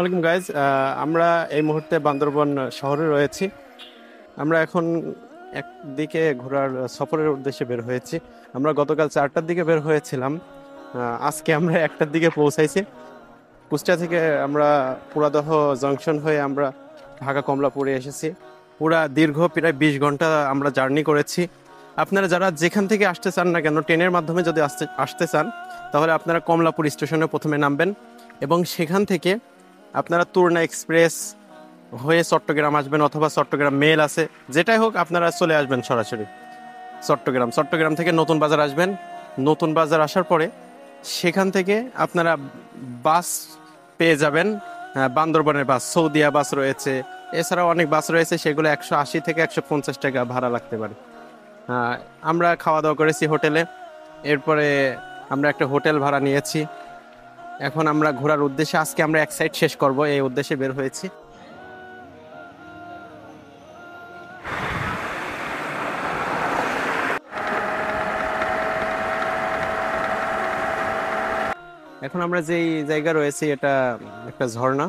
আসসালামু আলাইকুম গাইজ। আমরা এই মুহূর্তে বান্দরবন শহরে রয়েছি। আমরা এখন একদিকে ঘোরার সফরের উদ্দেশ্যে বের হয়েছি। আমরা গতকাল 4টার দিকে বের হয়েছিলাম, আজকে আমরা 1টার দিকে পৌঁছাইছি। কুষ্টিয়া থেকে আমরা পুরাদহ জংশন হয়ে আমরা ঢাকা কমলাপুরে এসেছি। পুরা দীর্ঘ প্রায় 20 ঘন্টা আমরা জার্নি করেছি। আপনারা যারা যেখান থেকে আসতে চান না কেন, ট্রেনের মাধ্যমে যদি আসতে চান, তাহলে আপনারা কমলাপুর স্টেশনে প্রথমে নামবেন এবং সেখান থেকে আপনারা তুরনা এক্সপ্রেস হয়ে চট্টগ্রাম আসবেন, অথবা চট্টগ্রাম মেল আছে, যেটাই হোক আপনারা চলে আসবেন সরাসরি চট্টগ্রাম থেকে নতুন বাজার আসবেন। নতুন বাজার আসার পরে সেখান থেকে আপনারা বাস পেয়ে যাবেন। বান্দরবনের বাস, সৌদিয়া বাস রয়েছে, এছাড়াও অনেক বাস রয়েছে, সেগুলো 180 থেকে 150 টাকা ভাড়া লাগতে পারে। আমরা খাওয়া দাওয়া করেছি হোটেলে, এরপরে আমরা একটা হোটেল ভাড়া নিয়েছি। এখন আমরা ঘোরার উদ্দেশ্যে, আজকে আমরা এক সাইড শেষ করব, এই উদ্দেশ্যে বের হয়েছি। এখন আমরা যেই জায়গা রয়েছি এটা একটা ঝর্ণা।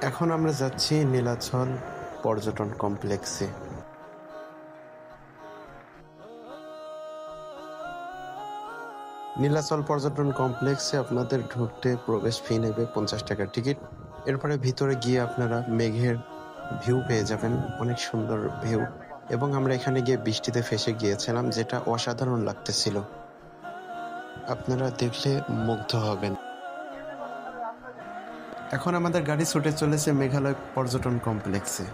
এখন আমরা যাচ্ছি নীলাচল পর্যটন কমপ্লেক্সে। নীলাচল পর্যটন কমপ্লেক্সে আপনাদের ঢুকতে প্রবেশ ফি নেবে 50 টাকার টিকিট। এরপরে ভিতরে গিয়ে আপনারা মেঘের ভিউ পেয়ে যাবেন, অনেক সুন্দর ভিউ। এবং আমরা এখানে গিয়ে বৃষ্টিতে ফেসে গিয়েছিলাম, যেটা অসাধারণ লাগতেছিল, আপনারা দেখলে মুগ্ধ হবেন। এখন আমাদের গাড়ি ছুটে চলেছে মেঘালয় পর্যটন কমপ্লেক্সে।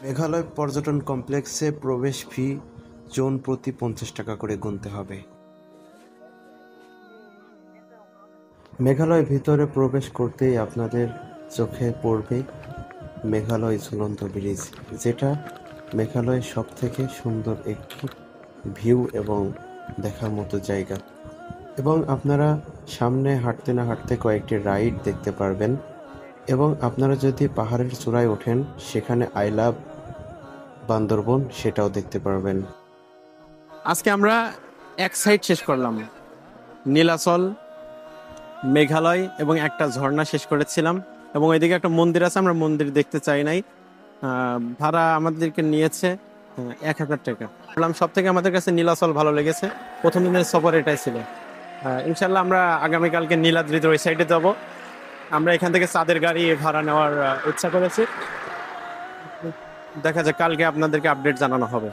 মেঘালয় পর্যটন কমপ্লেক্সে প্রবেশ ফি জন প্রতি 50 টাকা করে গুনতে হবে। মেঘালয় ভিতরে প্রবেশ করতেই আপনাদের চোখে পড়বে মেঘালয় ঝুলন্ত ব্রিজ, যেটা মেঘালয়ের সব থেকে সুন্দর একটি ভিউ এবং দেখার মতো জায়গা। এবং আপনারা সামনে হাঁটতে না হাঁটতে কয়েকটি রাইড দেখতে পারবেন। এবং আপনারা যদি পাহাড়ের চূড়ায় ওঠেন, সেখানে আই লাভ বান্দরবন সেটাও দেখতে পারবেন। আজকে আমরা এক সাইড শেষ করলাম, নীলাচল, মেঘালয় এবং একটা ঝর্ণা শেষ করেছিলাম। এবং ওইদিকে একটা মন্দির আছে, আমরা মন্দির দেখতে চাই নাই। ভাড়া আমাদেরকে নিয়েছে 1000 টাকা। বললাম সব থেকে আমাদের কাছে নীলাচল ভালো লেগেছে, প্রথম দিনের সফর এটাই ছিল। ইনশাল্লাহ আমরা আগামীকালকে নীলাদ্রির ওই সাইডে যাব। আমরা এখান থেকে চাঁদের গাড়ি ভাড়া নেওয়ার ইচ্ছা করেছি। দেখা যাক, কালকে আপনাদেরকে আপডেট জানানো হবে।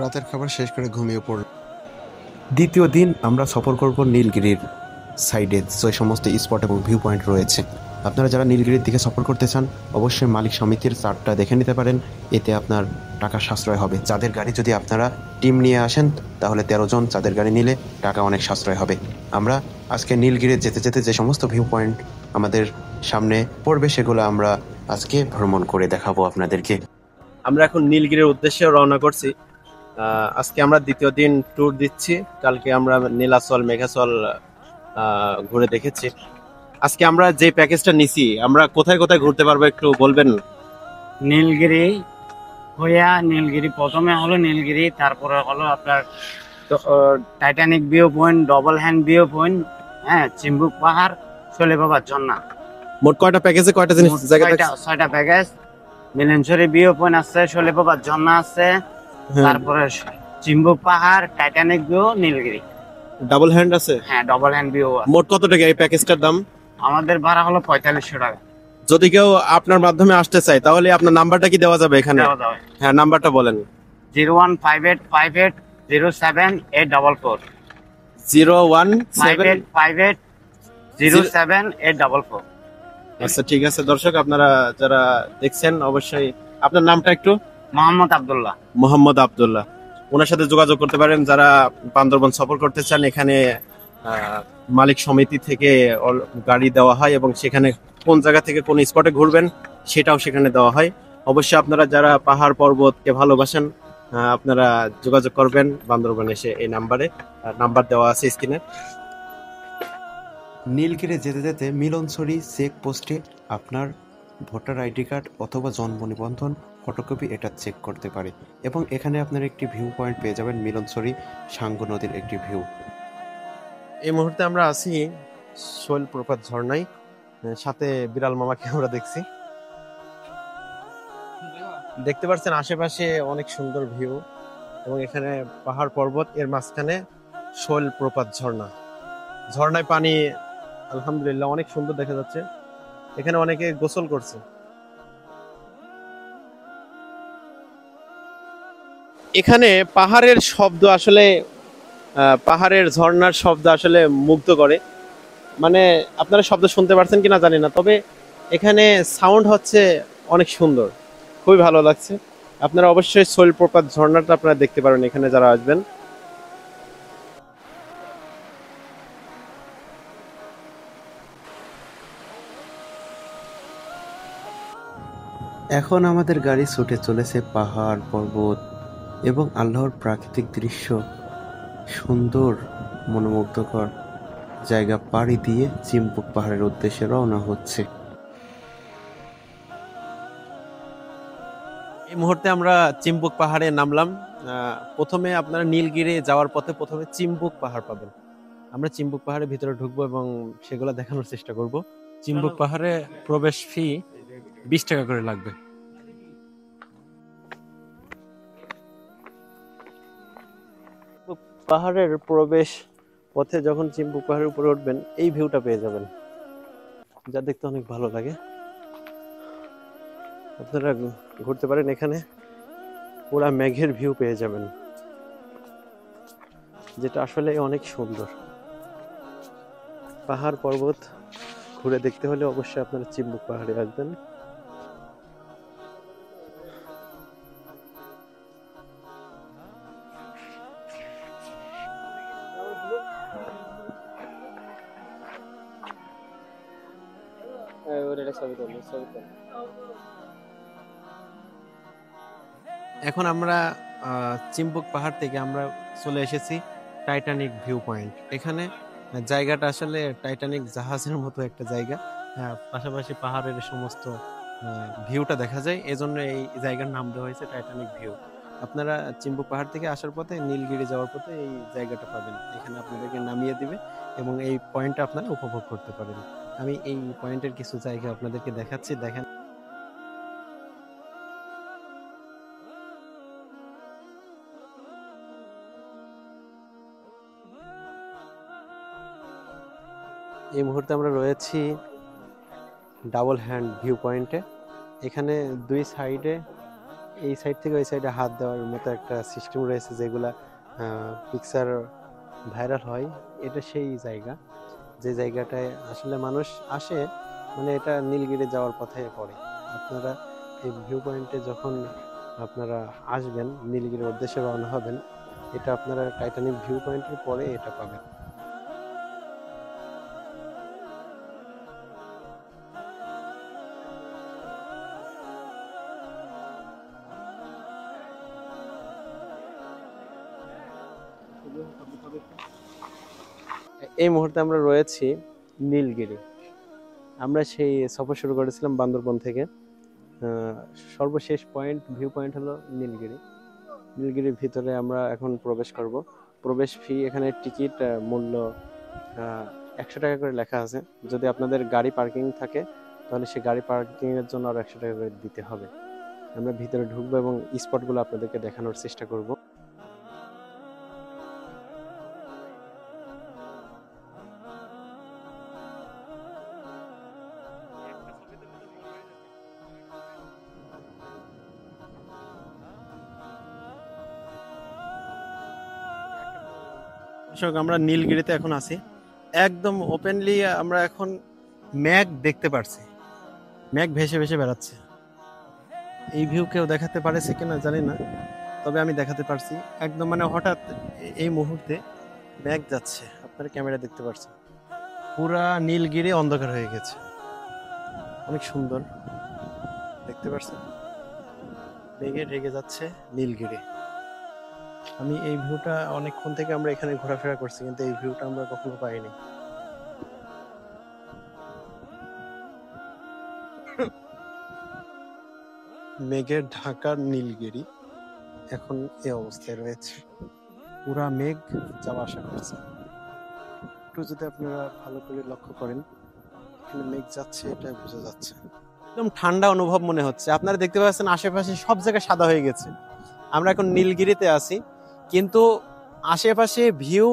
রাতের খাবার শেষ করে ঘুমিয়ে পড়ল। দ্বিতীয় দিন আমরা সফর করব নীলগিরির সাইডে, যে সমস্ত স্পট এবং ভিউ পয়েন্ট রয়েছে। আপনারা যারা নীলগিরির দিকে সফর করতে চান, অবশ্যই মালিক সমিতির চার্টটা দেখে নিতে পারেন, এতে আপনার টাকা সাশ্রয় হবে। চাঁদের গাড়ি যদি আপনারা টিম নিয়ে আসেন, তাহলে 13 জন চাঁদের গাড়ি নিলে টাকা অনেক সাশ্রয় হবে। আমরা আজকে নীলগিরি যেতে যেতে যে সমস্ত ভিউ পয়েন্ট আমাদের সামনে পড়বে, সেগুলো আমরা আজকে ভ্রমণ করে দেখাবো আপনাদেরকে। আমরা এখন নীলগিরির উদ্দেশ্যে রওনা করছি। আজকে আমরা দ্বিতীয় দিন ট্যুর দিচ্ছি। কালকে আমরা নীলাচল, মেঘাচল ঘুরে দেখেছি। আজকে আমরা যে প্যাকেজটা নিছি, আমরা কোথায় কোথায় ঘুরতে পারবো একটু বলবেন? নীলগিরি হইয়া, নীলগিরি প্রথমে হলো নীলগিরি, তারপরে হলো আপনার Titanic view point, double hand view point, হ্যাঁ, চিম্বুক পাহাড়, শোলে বাবার ঝর্ণা। মোট কয়টা প্যাকেজে কয়টা জিনিস জায়গা থাকে? 6টা প্যাকেজ। মিলনছড়ি ভিউ পয়েন্ট আছে, শোলে বাবার ঝর্ণা আছে, তারপরে চিম্বুক পাহাড়, Titanic view, Nilgiri. Double hand আছে? হ্যাঁ, ডবল হ্যান্ড ভিউ। মোট কত টাকা এই প্যাকেজটার দাম? আমাদের ভাড়া হলো 4500 টাকা। যদি কেউ আপনার মাধ্যমে আসতে চায়, তাহলে আপনার নাম্বারটা কি দেওয়া যাবে এখানে? হ্যাঁ, নাম্বারটা বলেন। 01585807844। 01585807844। আচ্ছা, ঠিক আছে দর্শক, আপনারা যারা দেখছেন অবশ্যই, আপনার নামটা একটু? মোহাম্মদ আব্দুল্লাহ। মোহাম্মদ আব্দুল্লাহ। ওনার সাথে যোগাযোগ করতে পারেন যারা বান্দরবন সফর করতে চান। এখানে মালিক সমিতি থেকে গাড়ি দেওয়া হয় এবং সেখানে কোন জায়গা থেকে কোন স্পটে ঘুরবেন সেটাও সেখানে দেওয়া হয়। অবশ্যই আপনারা যারা পাহাড় পর্বতকে ভালোবাসেন, আপনারা যোগাযোগ করবেন বান্দরবন এসে। এই নাম্বার দেওয়া আছে স্ক্রিনে। নীলগিরি যেতে যেতে মিলনছড়ি চেক পোস্টে আপনার ভোটার আইডি কার্ড অথবা জন্ম নিবন্ধন ফটোকপি এটা চেক করতে পারে। এবং এখানে আপনার একটি ভিউ পয়েন্ট পেয়ে যাবেন, মিলনসরি সাঙ্গু নদীর একটি ভিউ। এই মুহূর্তে আমরা আছি শৈলপ্রপাত ঝর্ণায়, সাথে বিড়াল মামাকে আমরা দেখছি। দেখতে পাচ্ছেন আশেপাশে অনেক সুন্দর ভিউ, এবং এখানে পাহাড় পর্বত, এর মাঝখানে শৈলপ্রপাত ঝর্ণা। ঝর্ণায় পানি আলহামদুলিল্লাহ অনেক সুন্দর দেখা যাচ্ছে। এখানে অনেকে গোসল করছে। এখানে পাহাড়ের শব্দ আসলে পাহাড়ের ঝর্ণার শব্দ আসলে মুগ্ধ করে। মানে আপনারা শব্দ শুনতে পারছেন কিনা জানি না, তবে এখানে সাউন্ড হচ্ছে অনেক সুন্দর, খুবই ভালো লাগছে। আপনারা অবশ্যই শৈলপ্রপাত ঝর্ণাটা আপনারা দেখতে পারেন এখানে যারা আসবেন। এখন আমাদের গাড়ি ছুটে চলেছে পাহাড় পর্বত এবং আল্লাহর প্রাকৃতিক দৃশ্য, সুন্দর মনোমুগ্ধকর জায়গা পাড়ি দিয়ে চিম্বুক পাহাড়ের উদ্দেশ্যে রওনা হচ্ছে। এই মুহূর্তে আমরা চিম্বুক পাহাড়ে নামলাম। প্রথমে আপনারা নীলগিরি যাওয়ার পথে প্রথমে চিম্বুক পাহাড় পাবেন। আমরা চিম্বুক পাহাড়ের ভিতরে ঢুকবো এবং সেগুলো দেখানোর চেষ্টা করব। চিম্বুক পাহাড়ে প্রবেশ ফি 20 টাকা করে লাগবে। পাহাড়ের প্রবেশ পথে যখন চিম্বুক পাহাড়ের উপরে উঠবেন, এই ভিউটা পেয়ে যাবেন, যা দেখতে অনেক ভালো লাগে। আপনারা ঘুরতে পারেন এখানে, পুরা মেঘের ভিউ পেয়ে যাবেন, যেটা আসলে অনেক সুন্দর। পাহাড় পর্বত ঘুরে দেখতে হলে অবশ্যই আপনারা চিম্বুক পাহাড়ে আসবেন। এখন আমরা চিম্বুক পাহাড় থেকে আমরা চলে এসেছি টাইটানিক ভিউ পয়েন্ট। এখানে জায়গাটা আসলে টাইটানিক জাহাজের মতো একটা জায়গা, পাশাপাশি পাহাড়ের সমস্ত ভিউটা দেখা যায়, এজন্য এই জায়গার নাম দেওয়া হয়েছে টাইটানিক ভিউ। আপনারা চিম্বুক পাহাড় থেকে আসার পথে নীলগিরি যাওয়ার পথে এই জায়গাটা পাবেন, এখানে আপনাদেরকে নামিয়ে দিবে এবং এই পয়েন্টটা আপনারা উপভোগ করতে পারেন। আমি এই পয়েন্টের কিছু জায়গা আপনাদেরকে দেখাচ্ছি, দেখেন। এই মুহূর্তে আমরা রয়েছি ডাবল হ্যান্ড ভিউ পয়েন্টে। এখানে দুই সাইডে, এই সাইড থেকে ওই সাইডে হাত দেওয়ার মতো একটা সিস্টেম রয়েছে, যেগুলা পিকচার ভাইরাল হয়। এটা সেই জায়গা, যে জায়গাটায় আসলে মানুষ আসে, মানে এটা নীলগিরি যাওয়ার পথে পড়ে। আপনারা এই ভিউ পয়েন্টে যখন আপনারা আসবেন, নীলগিরির উদ্দেশ্যে রওনা হবেন, এটা আপনারা টাইটানিক ভিউ পয়েন্টের পরে এটা পাবেন। এই মুহূর্তে আমরা রয়েছি নীলগিরি। আমরা সেই সফর শুরু করেছিলাম বান্দরবন থেকে। সর্বশেষ পয়েন্ট, ভিউ পয়েন্ট হলো নীলগিরি। নীলগিরির ভিতরে আমরা এখন প্রবেশ করব। প্রবেশ ফি, এখানে টিকিট মূল্য 100 টাকা করে লেখা আছে। যদি আপনাদের গাড়ি পার্কিং থাকে তাহলে সেই গাড়ি পার্কিং এর জন্য আরো 100 টাকা করে দিতে হবে। আমরা ভিতরে ঢুকবো এবং স্পটগুলো আপনাদেরকে দেখানোর চেষ্টা করব। দর্শক, আমরা নীলগিরিতে এখন আছি, একদম ওপেনলি আমরা এখন মেঘ দেখতে পারছি, মেঘ ভেসে ভেসে বেড়াচ্ছে। এই ভিউ কেউ দেখাতে পারেছে কিনা জানি না, তবে আমি দেখাতে পারছি। একদম মানে হঠাৎ এই মুহূর্তে মেঘ যাচ্ছে, আপনারা ক্যামেরা দেখতে পাচ্ছেন, পুরা নীলগিরি অন্ধকার হয়ে গেছে, অনেক সুন্দর দেখতে পাচ্ছেন, মেঘে ঢেকে যাচ্ছে নীলগিরি। আমি এই ভিউটা অনেকক্ষণ থেকে আমরা এখানে ঘোরাফেরা করছি, কিন্তু এই ভিউটা আমরা কখনো পাইনি। মেঘের ঢাকা নীলগিরি এখন এই অবস্থায় রয়েছে। পুরা মেঘ যাওয়া আসা করছে। একটু যদি আপনারা ভালো করে লক্ষ্য করেন, এখানে মেঘ যাচ্ছে, এটা বোঝা যাচ্ছে। একদম ঠান্ডা অনুভব মনে হচ্ছে। আপনারা দেখতে পাচ্ছেন আশেপাশে সব জায়গায় সাদা হয়ে গেছে। আমরা এখন নীলগিরিতে আছি, কিন্তু আশেপাশে ভিউ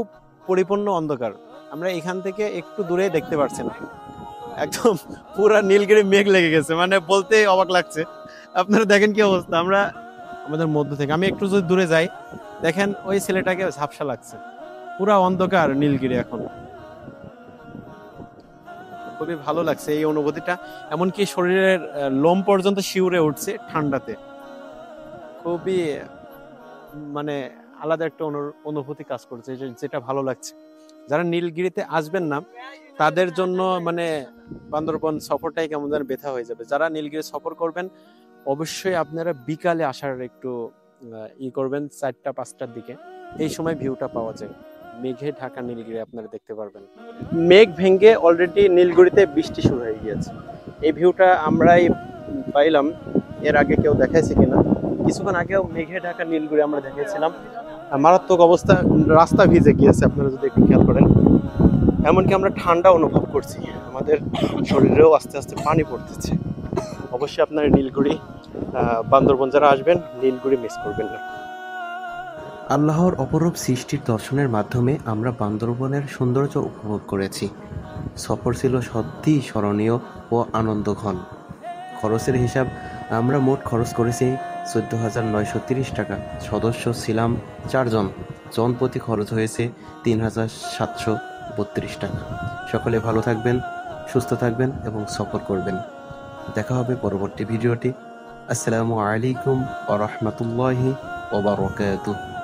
পরিপূর্ণ অন্ধকার। আমরা এখান থেকে একটু দূরে দেখতে পাচ্ছি না, একদম পুরা নীলগিরি মেঘ লেগে গেছে, মানে বলতে অবাক লাগছে। আপনারা দেখেন কি অবস্থা। আমরা আমাদের মধ্য থেকে আমি একটু যদি দূরে যাই, দেখেন ওই ছেলেটাকে ঝাপসা লাগছে। পুরা অন্ধকার নীলগিরি এখন। খুবই ভালো লাগছে এই অনুভূতিটা, এমনকি শরীরের লোম পর্যন্ত শিউরে উঠছে ঠান্ডাতে। খুবই মানে আলাদা একটা অনুভূতি কাজ করছে, যেটা ভালো লাগছে। যারা নীলগিরিতে আসবেন না তাদের জন্য মানে বান্দরবন সফরটাই কেমন যেন ব্যথা হয়ে যাবে। যারা নীলগিরি সফর করবেন অবশ্যই আপনারা বিকালে আসার একটু করবেন, 4টা-5টার দিকে। এই সময় ভিউটা পাওয়া যায়, মেঘে ঢাকা নীলগিরি আপনারা দেখতে পারবেন। মেঘ ভেঙে অলরেডি নীলগিরিতে বৃষ্টি শুরু হয়ে গিয়েছে। এই ভিউটা আমরাই পাইলাম, এর আগে কেউ দেখাইছে কিনা। কিছুক্ষণ আগেও মেঘে ঢাকা নীলগিরি আমরা দেখেছিলাম, মারাত্মক অবস্থা, রাস্তা ভিজে গিয়েছে আপনারা যদি একটু খেয়াল করেন। এমনকি আমরা ঠান্ডা অনুভব করছি, আমাদের শরীরেও আস্তে আস্তে পানি পড়তেছে। অবশ্যই আপনারা নীলগিরি বান্দরবন যারা আসবেন নীলগিরি মিস করবেন না। আল্লাহর অপরূপ সৃষ্টির দর্শনের মাধ্যমে আমরা বান্দরবনের সৌন্দর্য উপভোগ করেছি। সফর ছিল সত্যিই স্মরণীয় ও আনন্দঘন। খরচের হিসাব, আমরা মোট খরচ করেছি 14,930 টাকা। সদস্য ছিলাম 4 জন, জন প্রতি খরচ হয়েছে 3,732 টাকা। সকলে ভালো থাকবেন, সুস্থ থাকবেন এবং সফর করবেন। দেখা হবে পরবর্তী ভিডিওটি। আসসালামু আলাইকুম ওয়া রাহমাতুল্লাহি ওয়া বারাকাতুহু।